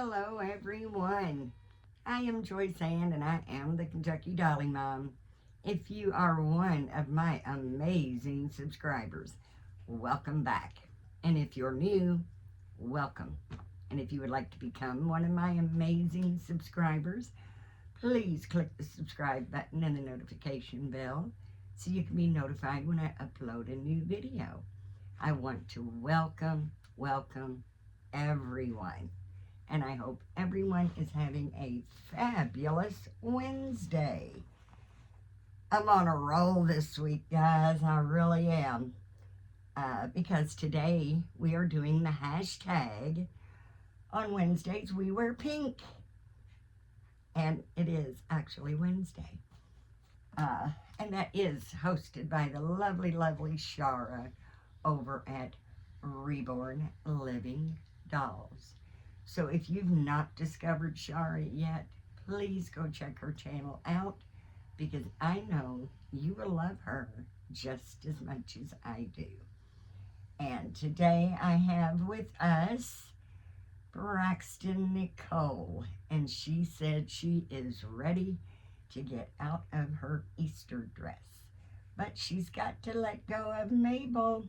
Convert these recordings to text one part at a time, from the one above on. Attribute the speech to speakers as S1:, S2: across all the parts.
S1: Hello, everyone. I am Joyce Ann, and I am the Kentucky Dolly Mom. If you are one of my amazing subscribers, welcome back. And if you're new, welcome. And if you would like to become one of my amazing subscribers, please click the subscribe button and the notification bell so you can be notified when I upload a new video. I want to welcome everyone. And I hope everyone is having a fabulous Wednesday. I'm on a roll this week, guys. I really am. Because today we are doing the hashtag on Wednesdays we wear pink. And it is actually Wednesday. And that is hosted by the lovely Shara over at Reborn Living Dolls. So if you've not discovered Shara yet, please go check her channel out because I know you will love her just as much as I do. And today I have with us Braxton Nicole, and she said she is ready to get out of her Easter dress. But she's got to let go of Mabel.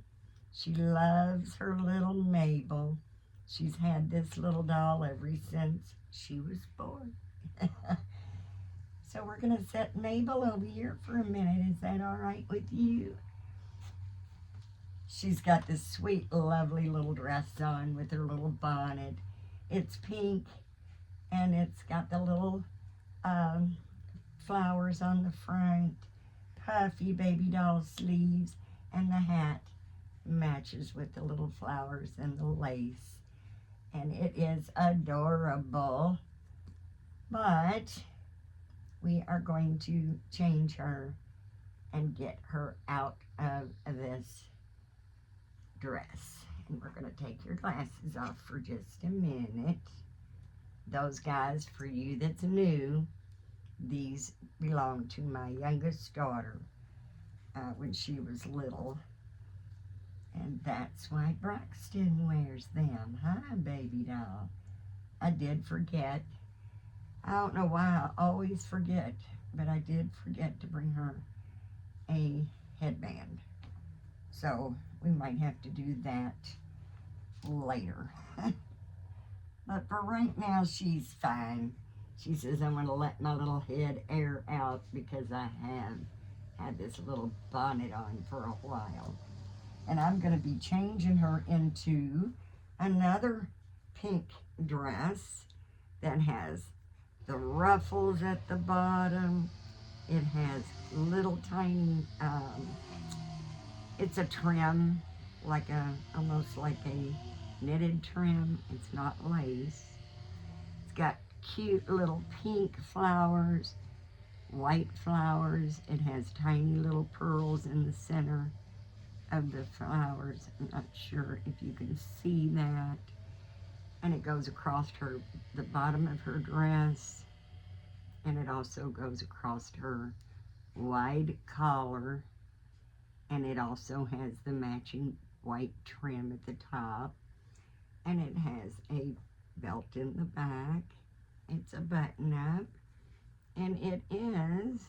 S1: She loves her little Mabel. She's had this little doll ever since she was born. So we're going to set Mabel over here for a minute. Is that all right with you? She's got this sweet, lovely little dress on with her little bonnet. It's pink, and it's got the little flowers on the front, puffy baby doll sleeves, and the hat matches with the little flowers and the lace. And it is adorable, but we are going to change her and get her out of this dress. And we're going to take your glasses off for just a minute. Those guys, for you that's new, these belong to my youngest daughter when she was little. And that's why Braxton wears them. Hi, baby doll. I did forget. I don't know why I always forget, but I did forget to bring her a headband. So we might have to do that later. But for right now, she's fine. She says, I'm going to let my little head air out because I have had this little bonnet on for a while. And I'm going to be changing her into another pink dress that has the ruffles at the bottom. It has little tiny, it's a trim, almost like a knitted trim. It's not lace. It's got cute little pink flowers, white flowers. It has tiny little pearls in the center of the flowers. I'm not sure if you can see that. And it goes across the bottom of her dress, and it also goes across her wide collar, and it also has the matching white trim at the top, and it has a belt in the back. It's a button up, and it is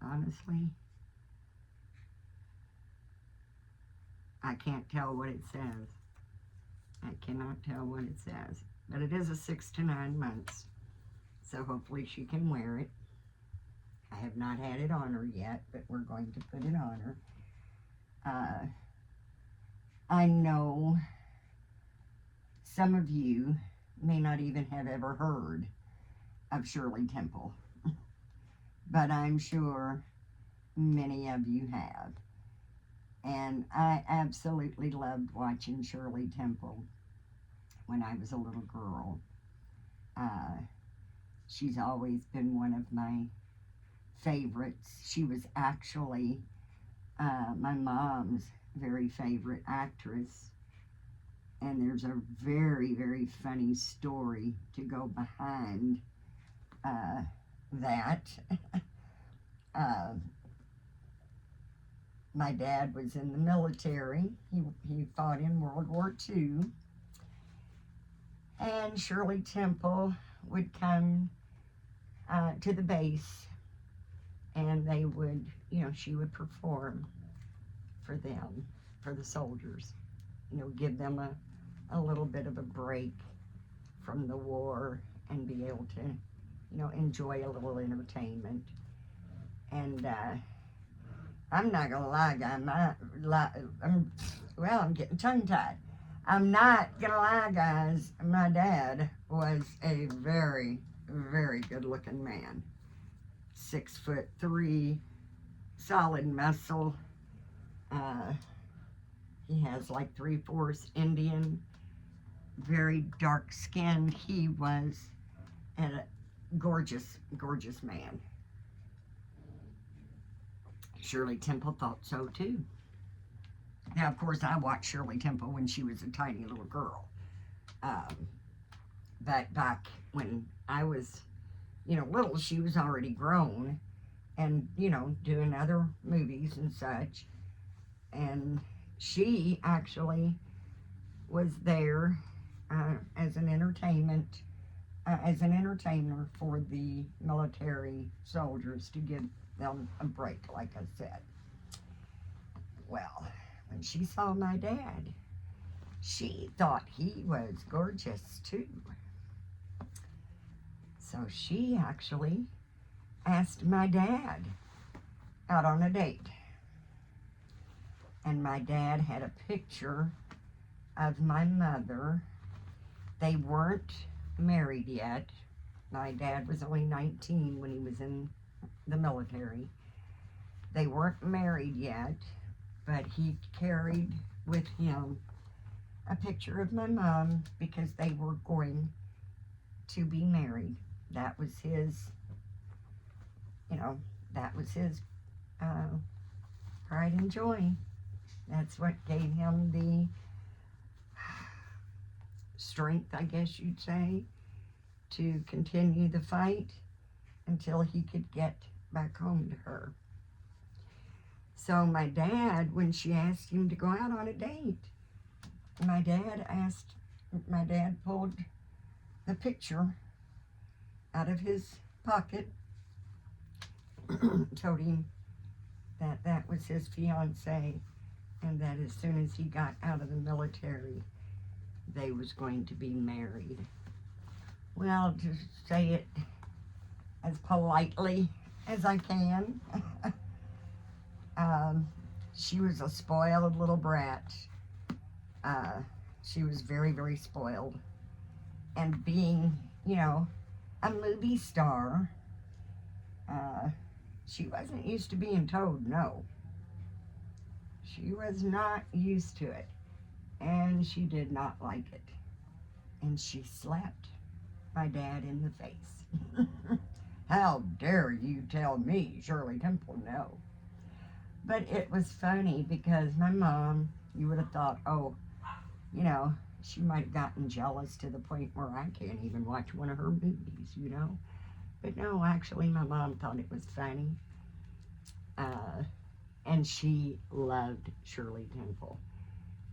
S1: honestly, I can't tell what it says. I cannot tell what it says. But it is a 6 to 9 months. So hopefully she can wear it. I have not had it on her yet, but we're going to put it on her. I know some of you may not even have ever heard of Shirley Temple. But I'm sure many of you have. And I absolutely loved watching Shirley Temple when I was a little girl. She's always been one of my favorites. She was actually my mom's very favorite actress. And there's a very, very funny story to go behind that. My dad was in the military. He fought in World War II. And Shirley Temple would come to the base, and they would, she would perform for them, for the soldiers, give them a little bit of a break from the war and be able to, enjoy a little entertainment. And I'm not gonna lie, guys, I'm getting tongue-tied. I'm not gonna lie, guys, my dad was a very, very good-looking man. 6'3", solid muscle. He has like 3/4 Indian, very dark skinned. He was a gorgeous, gorgeous man. Shirley Temple thought so too. Now, of course, I watched Shirley Temple when she was a tiny little girl. But back when I was, little, she was already grown and, doing other movies and such. And she actually was there as an entertainer for the military soldiers to give them a break, like I said. Well, when she saw my dad, she thought he was gorgeous too. So she actually asked my dad out on a date. And my dad had a picture of my mother. They weren't married yet. My dad was only 19 when he was in the military. They weren't married yet, but he carried with him a picture of my mom because they were going to be married. That was his, pride and joy. That's what gave him the strength, I guess you'd say, to continue the fight until he could get back home to her. So my dad, when she asked him to go out on a date, my dad pulled the picture out of his pocket, told him that that was his fiancée, and that as soon as he got out of the military, they was going to be married. Well, to say it as politely as I can, she was a spoiled little brat. She was very, very spoiled. And being, a movie star, she wasn't used to being told no. She was not used to it. And she did not like it. And she slapped my dad in the face. How dare you tell me, Shirley Temple, no. But it was funny because my mom, you would have thought, she might have gotten jealous to the point where I can't even watch one of her movies, But no, actually, my mom thought it was funny. And she loved Shirley Temple.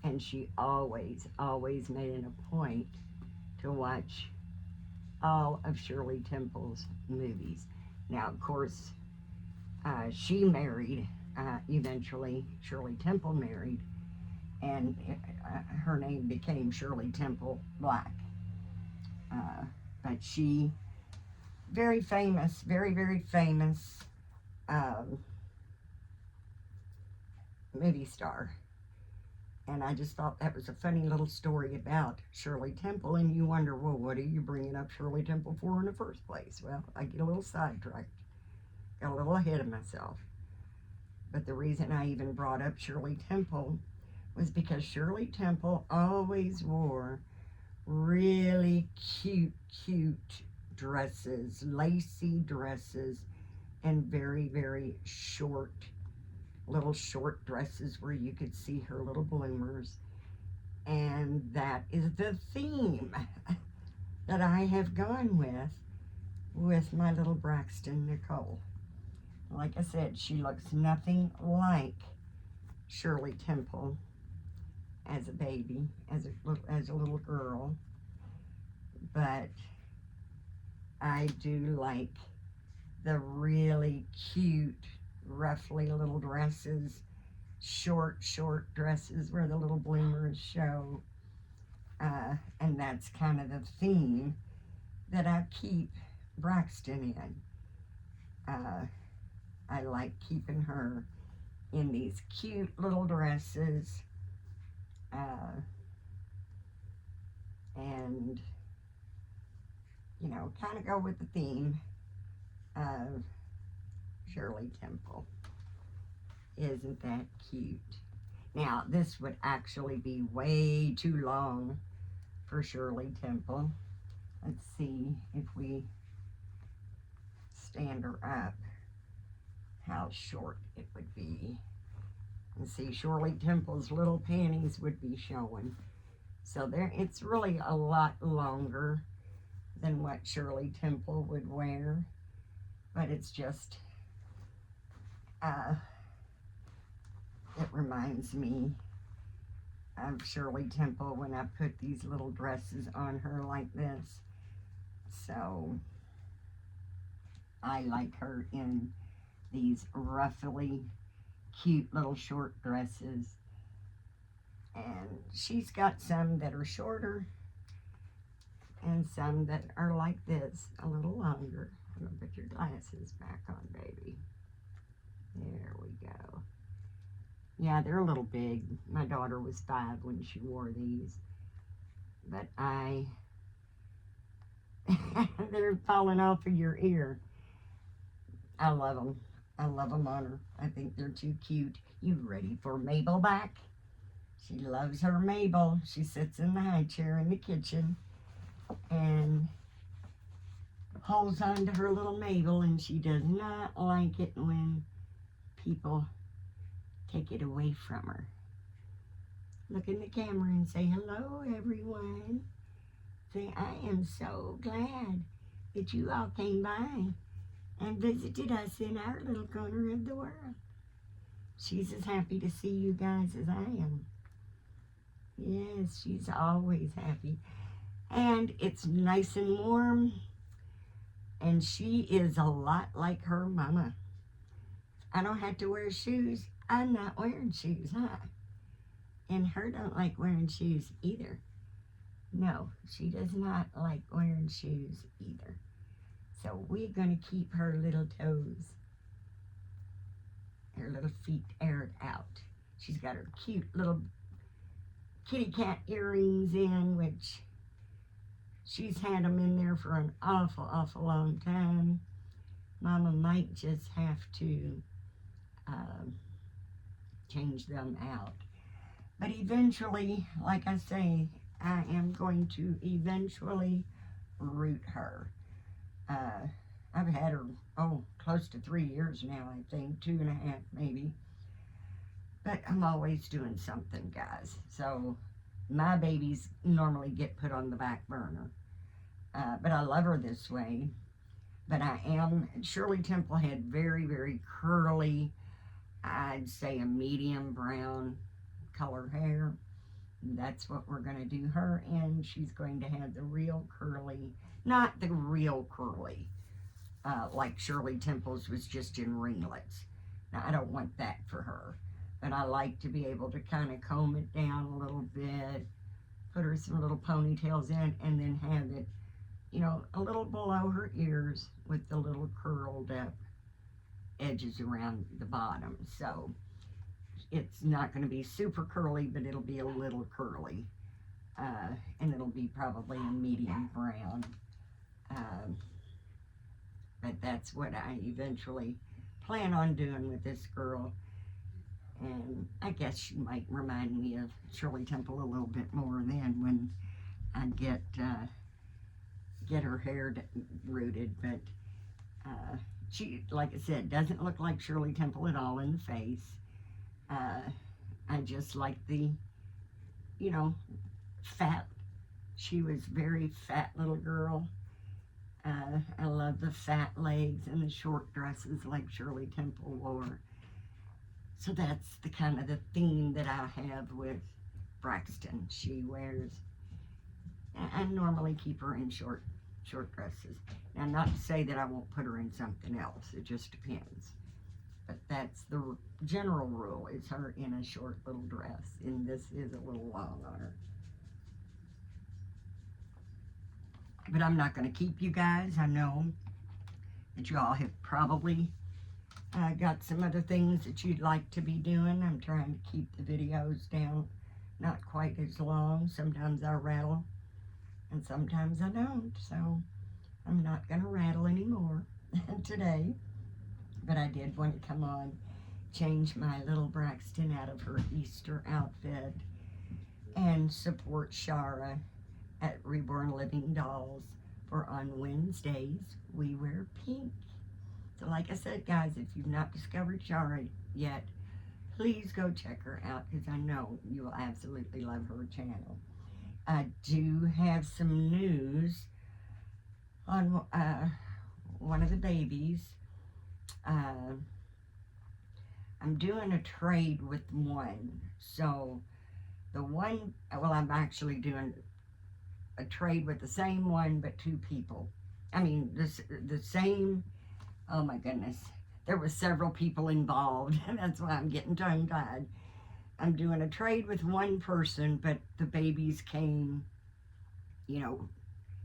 S1: And she always, always made it a point to watch all of Shirley Temple's movies. Now, of course, she married, eventually, Shirley Temple married, and her name became Shirley Temple Black. But she, very famous, very, very famous movie star. And I just thought that was a funny little story about Shirley Temple. And you wonder, well, what are you bringing up Shirley Temple for in the first place? Well, I get a little sidetracked. Got a little ahead of myself. But the reason I even brought up Shirley Temple was because Shirley Temple always wore really cute, cute dresses, lacy dresses, and very, very short, little short dresses where you could see her little bloomers. And that is the theme that I have gone with my little Braxton Nicole. Like I said, she looks nothing like Shirley Temple as a baby, as a little girl, but I do like the really cute, ruffly little dresses, short dresses where the little bloomers show, and that's kind of the theme that I keep Braxton in. I like keeping her in these cute little dresses, and kind of go with the theme of Shirley Temple. Isn't that cute? Now, this would actually be way too long for Shirley Temple. Let's see if we stand her up, how short it would be. And see, Shirley Temple's little panties would be showing. So there, it's really a lot longer than what Shirley Temple would wear. But it's just, it reminds me of Shirley Temple when I put these little dresses on her like this. So I like her in these ruffly, cute little short dresses. And she's got some that are shorter and some that are like this, a little longer. I'm gonna put your glasses back on, baby. There we go. Yeah, they're a little big. My daughter was 5 when she wore these. But they're falling off of your ear. I love them. I love them on her. I think they're too cute. You ready for Mabel back? She loves her Mabel. She sits in the high chair in the kitchen and holds on to her little Mabel, and she does not like it when people take it away from her. Look in the camera and say, hello, everyone. Say, I am so glad that you all came by and visited us in our little corner of the world. She's as happy to see you guys as I am. Yes, she's always happy. And it's nice and warm. And she is a lot like her mama. I don't have to wear shoes. I'm not wearing shoes, huh? And her don't like wearing shoes either. No, she does not like wearing shoes either. So we're going to keep her little toes, her little feet aired out. She's got her cute little kitty cat earrings in, which she's had them in there for an awful long time. Mama might just have to change them out. But eventually, like I say, I am going to eventually root her. I've had her, close to 3 years now, I think, 2.5 maybe. But I'm always doing something, guys. So my babies normally get put on the back burner. But I love her this way. But Shirley Temple had very curly, I'd say a medium brown color hair. That's what we're going to do her in. She's going to have the real curly, not the real curly, like Shirley Temple's was just in ringlets. Now, I don't want that for her. But I like to be able to kind of comb it down a little bit, put her some little ponytails in, and then have it, a little below her ears with the little curled up edges around the bottom. So it's not going to be super curly, but it'll be a little curly. And it'll be probably a medium brown. But that's what I eventually plan on doing with this girl. And I guess she might remind me of Shirley Temple a little bit more then when I get her hair rooted. But she, like I said, doesn't look like Shirley Temple at all in the face. I just like the, fat. She was very fat little girl. I love the fat legs and the short dresses like Shirley Temple wore. So that's the kind of the theme that I have with Braxton. She wears, I normally keep her in short dresses. Now, not to say that I won't put her in something else. It just depends. But that's the general rule, is her in a short little dress. And this is a little long on her. But I'm not going to keep you guys. I know that you all have probably got some other things that you'd like to be doing. I'm trying to keep the videos down, not quite as long. Sometimes I rattle and sometimes I don't. So I'm not going to rattle anymore today. But I did want to come on, change my little Braxton out of her Easter outfit, and support Shara at Reborn Living Dolls, for on Wednesdays we wear pink. So like I said, guys, if you've not discovered Shara yet, please go check her out, because I know you will absolutely love her channel. I do have some news on one of the babies. I'm doing a trade with one. So the one, well, I'm actually doing a trade with the same one, but two people. I mean, the same, oh my goodness. There were several people involved, and that's why I'm getting tongue-tied. I'm doing a trade with one person, but the babies came, you know,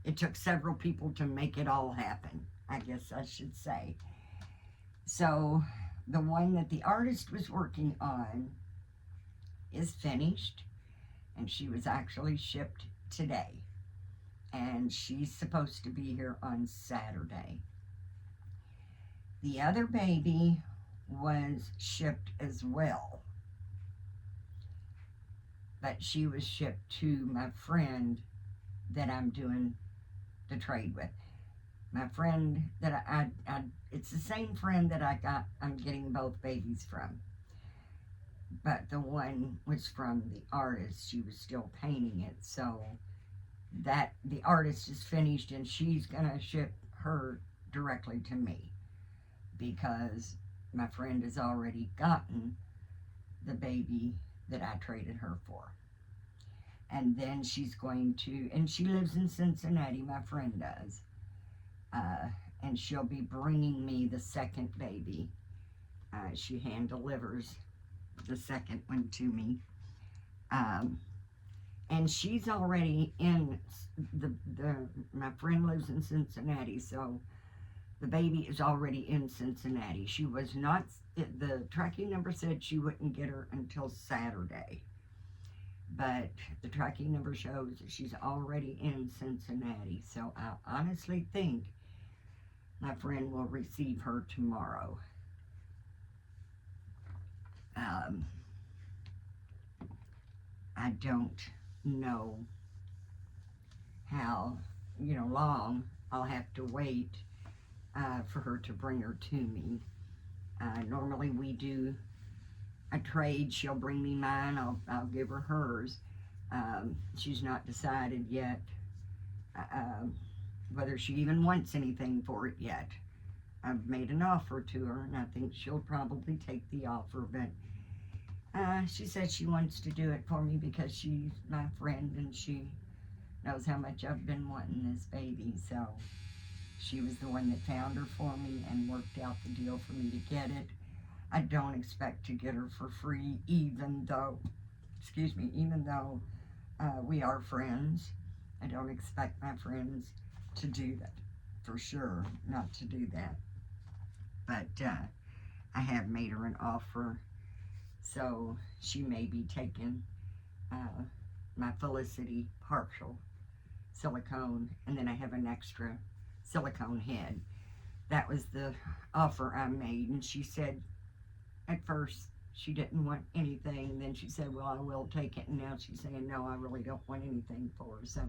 S1: it took several people to make it all happen, I guess I should say. So the one that the artist was working on is finished, and she was actually shipped today. And she's supposed to be here on Saturday. The other baby was shipped as well, but she was shipped to my friend that I'm doing the trade with. My friend that it's the same friend that I'm getting both babies from. But the one was from the artist. She was still painting it. So that the artist is finished, and she's gonna ship her directly to me, because my friend has already gotten the baby that I traded her for. And then she's going to, and she lives in Cincinnati, my friend does. And she'll be bringing me the second baby. She hand delivers the second one to me. And she's already in my friend lives in Cincinnati, so the baby is already in Cincinnati. She was not, the tracking number said she wouldn't get her until Saturday. But the tracking number shows that she's already in Cincinnati. So I honestly think my friend will receive her tomorrow. I don't know how, long I'll have to wait for her to bring her to me. Normally we do a trade. She'll bring me mine. I'll give her hers. She's not decided yet whether she even wants anything for it yet. I've made an offer to her, and I think she'll probably take the offer, but she said she wants to do it for me because she's my friend and she knows how much I've been wanting this baby. So she was the one that found her for me and worked out the deal for me to get it. I don't expect to get her for free, even though we are friends. I don't expect my friends to do that, for sure, not to do that. But I have made her an offer, so she may be taking my Felicity partial silicone, and then I have an extra silicone head. That was the offer I made, and she said at first she didn't want anything. Then she said, well, I will take it, and now she's saying, no, I really don't want anything for her. So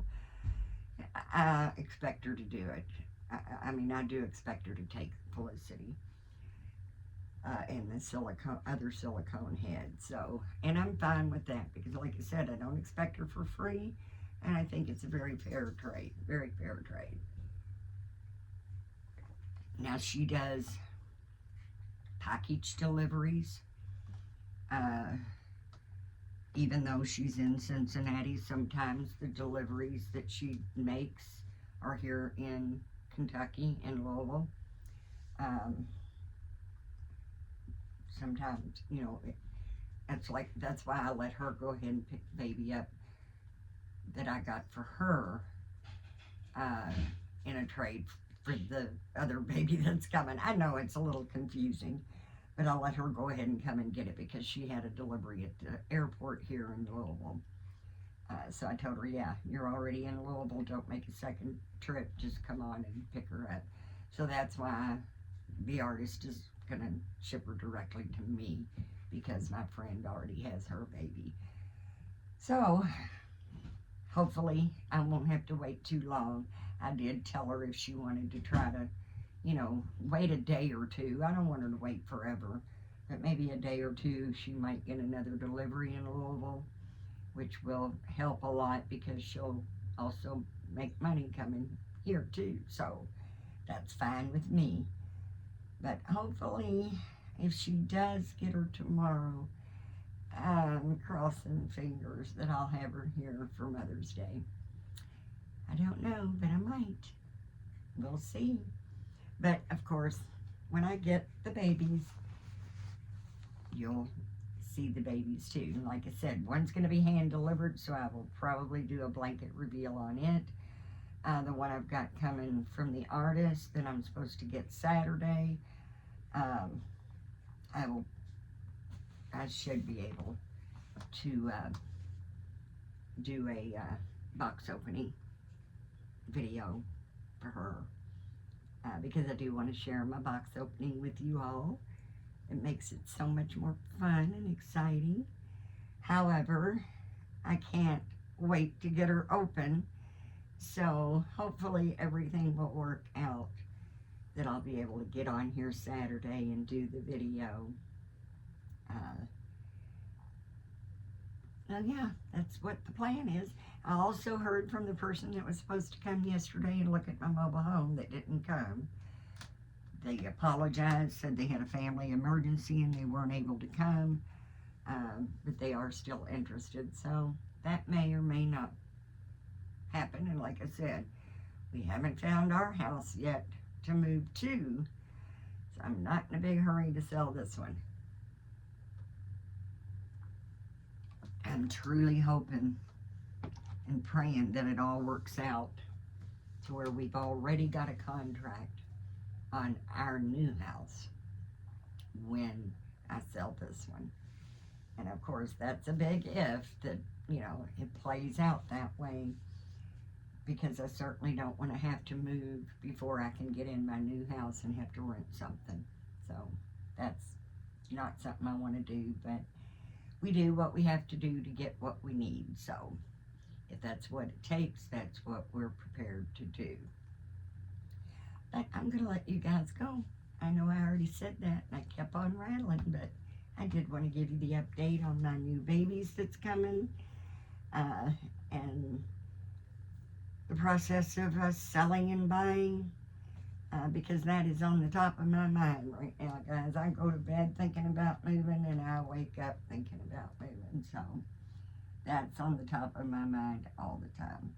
S1: I expect her to do it. I do expect her to take Felicity and the other silicone head. So, and I'm fine with that, because like I said, I don't expect her for free, and I think it's a very fair trade, very fair trade. Now she does package deliveries, Uh, Even though she's in Cincinnati, sometimes the deliveries that she makes are here in Kentucky, in Louisville. Um, Sometimes, it's like, that's why I let her go ahead and pick the baby up that I got for her uh, in a trade for the other baby that's coming. I know it's a little confusing, but I'll let her go ahead and come and get it because she had a delivery at the airport here in Louisville. So I told her, yeah, you're already in Louisville. Don't make a second trip. Just come on and pick her up. So that's why the artist is going to ship her directly to me because my friend already has her baby. So hopefully I won't have to wait too long. I did tell her if she wanted to try to, wait a day or two. I don't want her to wait forever, but maybe a day or two she might get another delivery in Louisville, which will help a lot because she'll also make money coming here too. So that's fine with me. But hopefully, if she does get her tomorrow, I'm crossing fingers that I'll have her here for Mother's Day. I don't know, but I might. We'll see. But of course, when I get the babies, you'll see the babies too. Like I said, one's going to be hand delivered, so I will probably do a blanket reveal on it. The one I've got coming from the artist that I'm supposed to get Saturday, I should be able to do a box opening video for her because I do want to share my box opening with you all. It makes it so much more fun and exciting. However, I can't wait to get her open, so hopefully everything will work out that I'll be able to get on here Saturday and do the video. Yeah, that's what the plan is. I also heard from the person that was supposed to come yesterday and look at my mobile home that didn't come. They apologized, said they had a family emergency and they weren't able to come, but they are still interested. So that may or may not happen. And like I said, we haven't found our house yet to move to, so I'm not in a big hurry to sell this one. I'm truly hoping and praying that it all works out to where we've already got a contract on our new house when I sell this one. And of course, that's a big if that, it plays out that way, because I certainly don't want to have to move before I can get in my new house and have to rent something. So that's not something I want to do, but we do what we have to do to get what we need. So if that's what it takes, that's what we're prepared to do. But I'm going to let you guys go. I know I already said that and I kept on rattling, but I did want to give you the update on my new babies that's coming, and the process of us selling and buying, because that is on the top of my mind right now, guys. I go to bed thinking about moving and I wake up thinking about moving, so that's on the top of my mind all the time.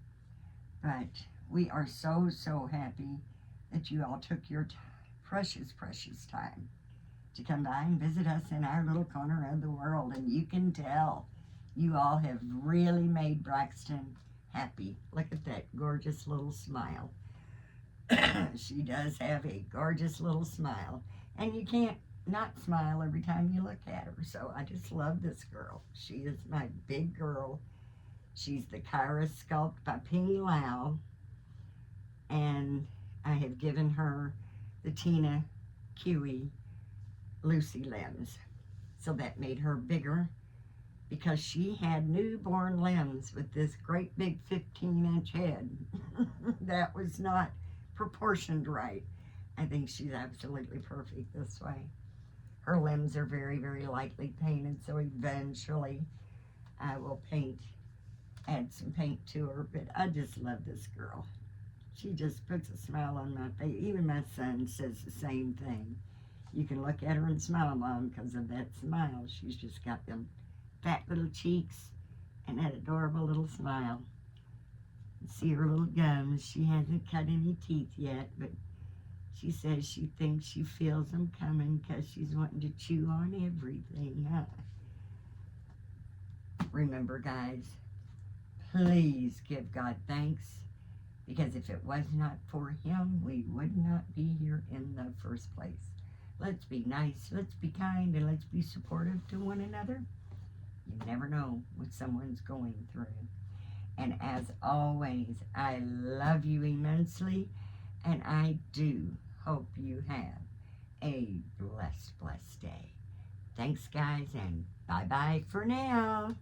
S1: But we are so, so happy that you all took your precious, precious time to come by and visit us in our little corner of the world. And you can tell you all have really made Braxton happy. Look at that gorgeous little smile. She does have a gorgeous little smile, and you can't not smile every time you look at her. So I just love this girl. She is my big girl. She's the Kyra sculpt by Penny Lau, and I have given her the Tina Kiwi Lucy limbs. So that made her bigger because she had newborn limbs with this great big 15-inch head. That was not proportioned right. I think she's absolutely perfect this way. Her limbs are very, very lightly painted, so eventually I will add some paint to her, but I just love this girl. She just puts a smile on my face. Even my son says the same thing. You can look at her and smile, Mom, because of that smile. She's just got them fat little cheeks and that adorable little smile. See her little gums. She hasn't cut any teeth yet, but she says she thinks she feels them coming because she's wanting to chew on everything, huh? Remember, guys, please give God thanks, because if it was not for Him, we would not be here in the first place. Let's be nice, let's be kind, and let's be supportive to one another. You never know what someone's going through. And as always, I love you immensely, and I do hope you have a blessed day. Thanks, guys, and bye-bye for now.